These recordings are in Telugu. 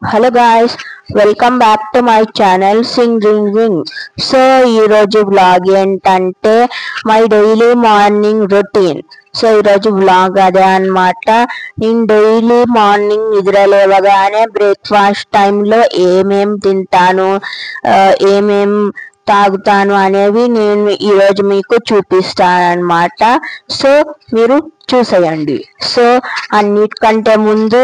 Hello guys, welcome back to my channel Sing Ring Ring. So ఈరోజు వ్లాగ్ ఏంటంటే my daily morning routine. So ఈరోజు వ్లాగ్ అదే అన్నమాట. నేను డైలీ మార్నింగ్ నిద్ర లేవగానే బ్రేక్ఫాస్ట్ టైంలో ఏమేం తింటాను, ఏమేం తాగుతాను అనేవి నేను ఈరోజు మీకు చూపిస్తాను అన్నమాట. సో మీరు చూసేయండి. సో అన్నిటికంటే ముందు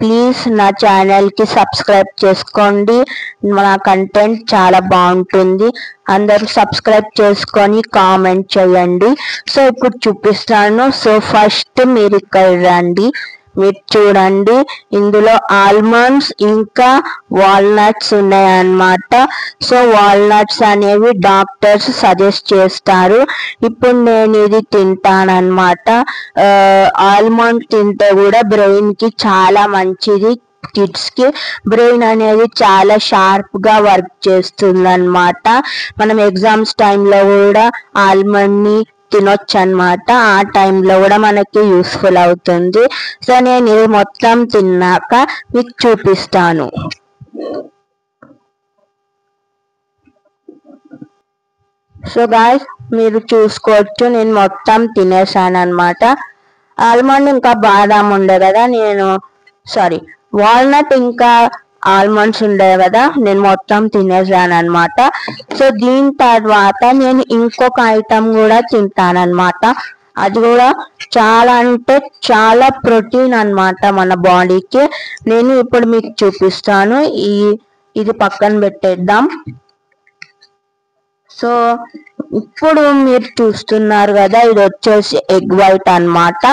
ప్లీజ్ నా ఛానల్కి సబ్స్క్రైబ్ చేసుకోండి. నా కంటెంట్ చాలా బాగుంటుంది. అందరూ సబ్స్క్రైబ్ చేసుకొని కామెంట్ చేయండి. సో ఇప్పుడు చూపిస్తాను. సో ఫస్ట్ మీరు ఇక్కడ రండి, మీరు చూడండి. ఇందులో ఆల్మండ్స్ ఇంకా వాల్నట్స్ ఉన్నాయన్నమాట. సో వాల్నట్స్ అనేవి డాక్టర్స్ సజెస్ట్ చేస్తారు. ఇప్పుడు నేను ఇది తింటానన్నమాట. ఆల్మండ్ తింటే కూడా బ్రెయిన్ కి చాలా మంచిది. కిడ్స్ కి బ్రెయిన్ అనేది చాలా షార్ప్ గా వర్క్ చేస్తుంది అన్నమాట. మనం ఎగ్జామ్స్ టైంలో కూడా ఆల్మండ్ ని తినొచ్చు అన్నమాట. ఆ టైంలో కూడా మనకి యూస్ఫుల్ అవుతుంది. సో నేను ఇది మొత్తం తిన్నాక మీకు చూపిస్తాను. సో గాయ్స్ మీరు చూసుకోవచ్చు, నేను మొత్తం తినేసాను అన్నమాట. ఆల్మండ్ ఇంకా బాదాం ఉండే కదా, వాల్నట్ ఇంకా ఆల్మండ్స్ ఉండే కదా, నేను మొత్తం తినేసాను అనమాట. సో దీని తర్వాత నేను ఇంకొక ఐటమ్ కూడా తింటానన్నమాట. అది కూడా చాలా అంటే చాలా ప్రోటీన్ అన్నమాట మన బాడీకి. నేను ఇప్పుడు మీకు చూపిస్తాను. ఇది పక్కన పెట్టేద్దాం. సో ఇప్పుడు మీరు చూస్తున్నారు కదా, ఇది వచ్చేసి ఎగ్ వైట్ అన్నమాట.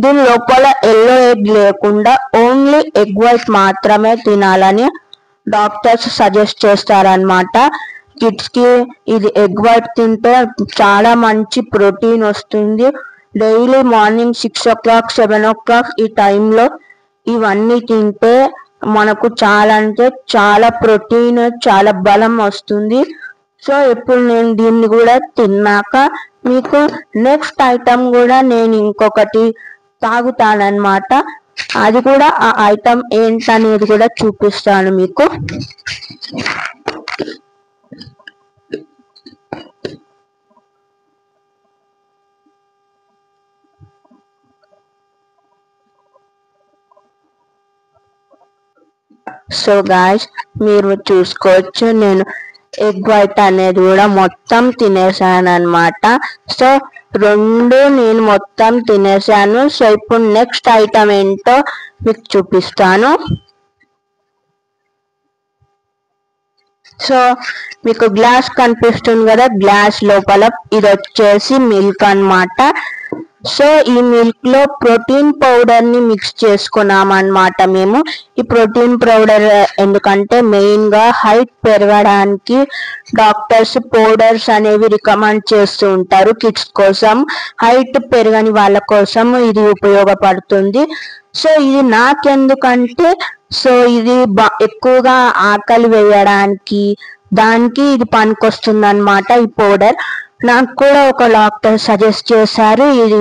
దీని లోపల ఎల్లో ఎగ్ లేకుండా ఓన్లీ ఎగ్ వైట్ మాత్రమే తినాలని డాక్టర్స్ సజెస్ట్ చేస్తారనమాట. కిడ్స్ కి ఇది ఎగ్ వైట్ తింటే చాలా మంచి ప్రోటీన్ వస్తుంది. డైలీ మార్నింగ్ 6 o'clock 7 o'clock ఈ టైంలో ఇవన్నీ తింటే మనకు చాలా అంటే చాలా ప్రోటీన్, చాలా బలం వస్తుంది. సో ఇప్పుడు నేను దీన్ని కూడా తిన్నాక మీకు నెక్స్ట్ ఐటమ్ కూడా నేను ఇంకొకటి తాగుతానన్నమాట. అది కూడా ఆ ఐటమ్ ఏంటనేది కూడా చూపిస్తాను మీకు. సో గాయ్స్ మీరు చూసుకోవచ్చు, నేను ఎగ్ వైట్ అనేది కూడా మొత్తం తినేసాను అనమాట. సో రెండు నేను మొత్తం తినేసాను. సో ఇప్పుడు నెక్స్ట్ ఐటమ్ ఏంటో మీకు చూపిస్తాను. సో మీకు గ్లాస్ కనిపిస్తుంది కదా, గ్లాస్ లోపల ఇది వచ్చేసి మిల్క్ అన్నమాట. సో ఈ మిల్క్ లో ప్రోటీన్ పౌడర్ ని మిక్స్ చేసుకున్నాం అన్నమాట మేము. ఈ ప్రోటీన్ పౌడర్ ఎందుకంటే మెయిన్ గా హైట్ పెరగడానికి డాక్టర్స్ పౌడర్స్ అనేవి రికమెండ్ చేస్తూ ఉంటారు కిడ్స్ కోసం. హైట్ పెరగని వాళ్ళ కోసం ఇది ఉపయోగపడుతుంది. సో ఇది నాకెందుకంటే, సో ఇది ఎక్కువగా ఆకలి వేయడానికి దానికి ఇది పనికొస్తుంది అన్నమాట ఈ పౌడర్. నాకు కూడా ఒక డాక్టర్ సజెస్ట్ చేశారు ఇది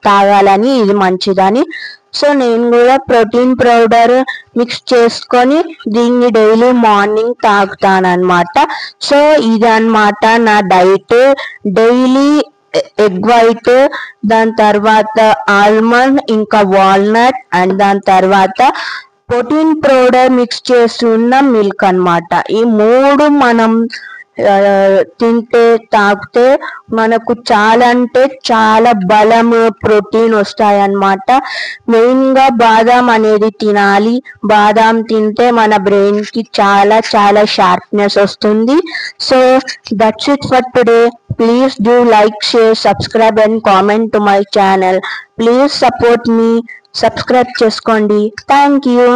తాగాలని, ఇది మంచిదని. సో నేను కూడా ప్రోటీన్ పౌడర్ మిక్స్ చేసుకొని దీన్ని డైలీ మార్నింగ్ తాగుతానన్నమాట. సో ఇది అన్నమాట నా డైట్. డైలీ ఎగ్ వైట్, దాని తర్వాత ఆల్మండ్ ఇంకా వాల్నట్, అండ్ దాని తర్వాత ప్రోటీన్ పౌడర్ మిక్స్ చేస్తున్న మిల్క్ అన్నమాట. ఈ మూడు మనం తింటే తాగితే మనకు చాలా అంటే చాలా బలం, ప్రోటీన్ వస్తాయి అన్నమాట. మెయిన్ గా బాదాం అనేది తినాలి. బాదాం తింటే మన బ్రెయిన్ కి చాలా చాలా షార్ప్నెస్ వస్తుంది. So that's it for today. Please do like, share, subscribe and comment to my channel. Please support me. Subscribe చేసుకోండి. Thank you.